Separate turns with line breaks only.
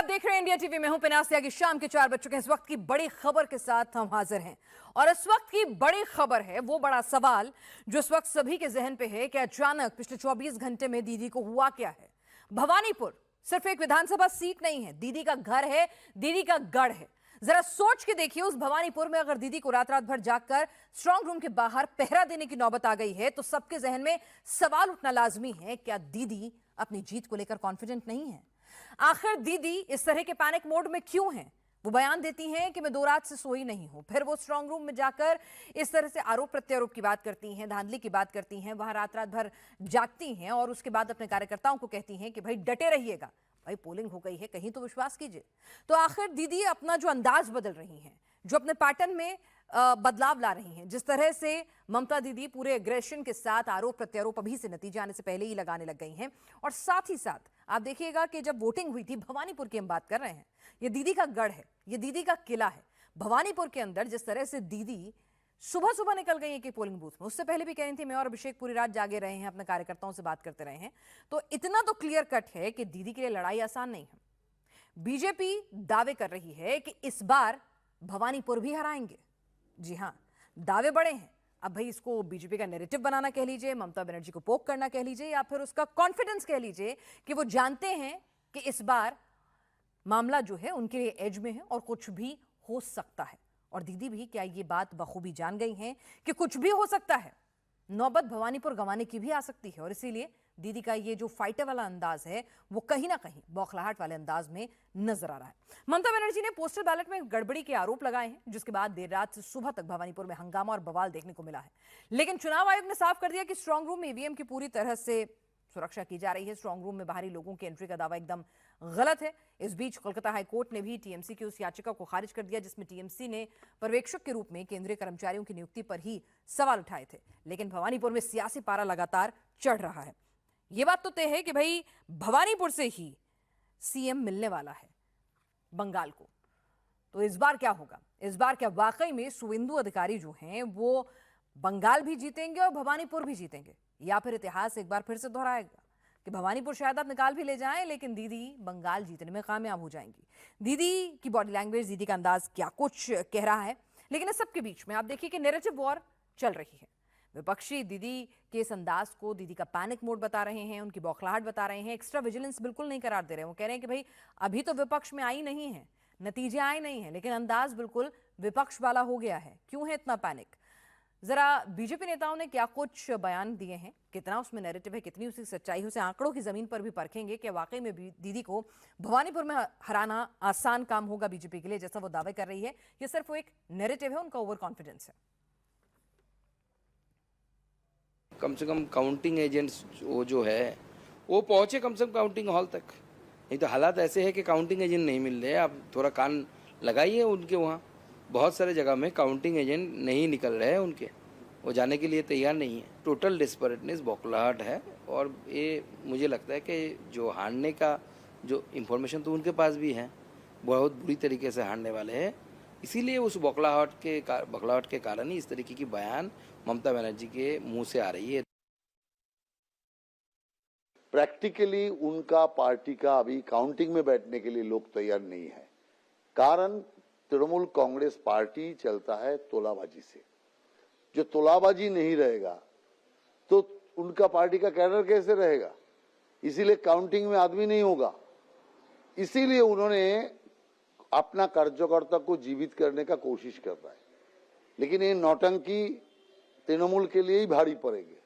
देख रहे हैं इंडिया टीवी में हूं पिनासिया की शाम के 4 बज चुके हैं। इस वक्त की बड़ी खबर के साथ हम हाजिर हैं और इस वक्त की बड़ी खबर है वो बड़ा सवाल जो इस वक्त सभी के जहन पे है कि अचानक पिछले 24 घंटे में दीदी को हुआ क्या है। भवानीपुर सिर्फ एक विधानसभा सीट नहीं है, दीदी का घर है, दीदी का गढ़ है। जरा सोच के देखिए, उस भवानीपुर में अगर दीदी को रात रात भर जागकर स्ट्रांग रूम के बाहर पहरा देने की नौबत आ गई है तो सबके जहन में सवाल उठना लाजमी है, क्या दीदी अपनी जीत को लेकर कॉन्फिडेंट नहीं है? आखिर दीदी इस तरह के पैनिक मोड में क्यों हैं? वो बयान देती हैं कि मैं 2 रात से सोई नहीं हूं, फिर वो स्ट्रांग रूम में जाकर इस तरह से आरोप प्रत्यारोप की बात करती हैं, धांधली की बात करती हैं, वहां रात रात भर जागती हैं और उसके बाद अपने कार्यकर्ताओं को कहती हैं कि भाई डटे रहिएगा, भाई पोलिंग हो गई है, कहीं तो विश्वास कीजिए। तो आखिर दीदी अपना जो अंदाज बदल रही हैं, जो अपने पैटर्न में बदलाव ला रही हैं, जिस तरह से ममता दीदी पूरे एग्रेशन के साथ आरोप प्रत्यारोप अभी से नतीजे आने से पहले ही लगाने लग गई हैं। और साथ ही साथ आप देखिएगा कि जब वोटिंग हुई थी, भवानीपुर की हम बात कर रहे हैं, ये दीदी का गढ़ है, ये दीदी का किला है। भवानीपुर के अंदर जिस तरह से दीदी सुबह सुबह निकल गई है कि पोलिंग बूथ में, उससे पहले भी कह रही थी मैं और अभिषेक पूरी रात जागे रहे हैं, अपने कार्यकर्ताओं से बात करते रहे हैं, तो इतना तो क्लियर कट है कि दीदी के लिए लड़ाई आसान नहीं है। बीजेपी दावे कर रही है कि इस बार भवानीपुर भी हराएंगे। जी हां, दावे बड़े हैं। अब भाई इसको बीजेपी का नैरेटिव बनाना कह लीजिए, ममता बनर्जी को पोक करना कह लीजिए, या फिर उसका कॉन्फिडेंस कह लीजिए कि वो जानते हैं कि इस बार मामला जो है उनके लिए एज में है और कुछ भी हो सकता है। और दीदी भी क्या ये बात बखूबी जान गई हैं कि कुछ भी हो सकता है, नौबत भवानीपुर गंवाने की भी आ सकती है। और इसीलिए दीदी का ये जो फाइटर वाला अंदाज है वो कहीं ना कहीं बौखलाहट वाले अंदाज में नजर आ रहा है। ममता बनर्जी ने पोस्टल बैलेट में गड़बड़ी के आरोप लगाए हैं, जिसके बाद देर रात से सुबह तक भवानीपुर में हंगामा और बवाल देखने को मिला है। लेकिन चुनाव आयोग ने साफ कर दिया कि स्ट्रांग रूम में ईवीएम की पूरी तरह से सुरक्षा की जा रही है। स्ट्रांग रूम में बाहरी लोगों की एंट्री का दावा एकदम गलत है। इस बीच कोलकाता हाईकोर्ट ने भी टीएमसी की उस याचिका को खारिज कर दिया जिसमें टीएमसी ने पर्यवेक्षक के रूप में केंद्रीय कर्मचारियों की नियुक्ति पर ही सवाल उठाए थे। लेकिन भवानीपुर में सियासी पारा लगातार चढ़ रहा है। यह बात तो तय है कि भाई भवानीपुर से ही सीएम मिलने वाला है बंगाल को। तो इस बार क्या होगा? इस बार क्या वाकई में शुवेंदु अधिकारी जो हैं वो बंगाल भी जीतेंगे और भवानीपुर भी जीतेंगे, या फिर इतिहास एक बार फिर से दोहराएगा कि भवानीपुर शायद आप निकाल भी ले जाएं लेकिन दीदी बंगाल जीतने में कामयाब हो जाएंगी? दीदी की बॉडी लैंग्वेज, दीदी का अंदाज क्या कुछ कह रहा है। लेकिन इस सबके बीच में आप देखिए कि नैरेटिव वॉर चल रही है। विपक्षी दीदी के इस अंदाज को दीदी का पैनिक मोड बता रहे हैं, उनकी बौखलाहट बता रहे हैं, एक्स्ट्रा विजिलेंस बिल्कुल नहीं करार दे रहे हैं। वो कह रहे हैं कि भाई अभी तो विपक्ष में आई नहीं है, नतीजे आए नहीं है, लेकिन अंदाज बिल्कुल विपक्ष वाला हो गया है। क्यों है इतना पैनिक? जरा बीजेपी नेताओं ने क्या कुछ बयान दिए हैं, कितना उसमें नैरेटिव है, कितनी उसकी सच्चाई है, उसे आंकड़ों की जमीन पर भी परखेंगे कि वाकई में दीदी को भवानीपुर में हराना आसान काम होगा बीजेपी के लिए, जैसा वो दावे कर रही है। ये सिर्फ वो एक नैरेटिव है, उनका ओवर कॉन्फिडेंस है।
कम से कम काउंटिंग एजेंट्स वो जो है वो पहुंचे कम से कम काउंटिंग हॉल तक। नहीं तो हालात ऐसे है कि काउंटिंग एजेंट नहीं मिल रहे। आप थोड़ा कान लगाइए उनके, वहाँ बहुत सारे जगह में काउंटिंग एजेंट नहीं निकल रहे हैं उनके, वो जाने के लिए तैयार नहीं है। टोटल डिस्परेटनेस, बौखलाहट है। और ये मुझे लगता है कि जो हारने का जो इन्फॉर्मेशन तो उनके पास भी है, बहुत बुरी तरीके से हारने वाले हैं। इसीलिए उस बौखलाहट के कारण ही इस तरीके की बयान ममता बनर्जी के मुंह से आ रही है।
प्रैक्टिकली उनका पार्टी का अभी काउंटिंग में बैठने के लिए लोग तैयार नहीं है। कारण तृणमूल कांग्रेस पार्टी चलता है तोलाबाजी से। जो तोलाबाजी नहीं रहेगा तो उनका पार्टी का कैडर कैसे रहेगा? इसीलिए काउंटिंग में आदमी नहीं होगा। इसीलिए उन्होंने अपना कार्यकर्ता को जीवित करने का कोशिश कर रहा है। लेकिन ये नौटंकी तृणमूल के लिए ही भारी पड़ेगी।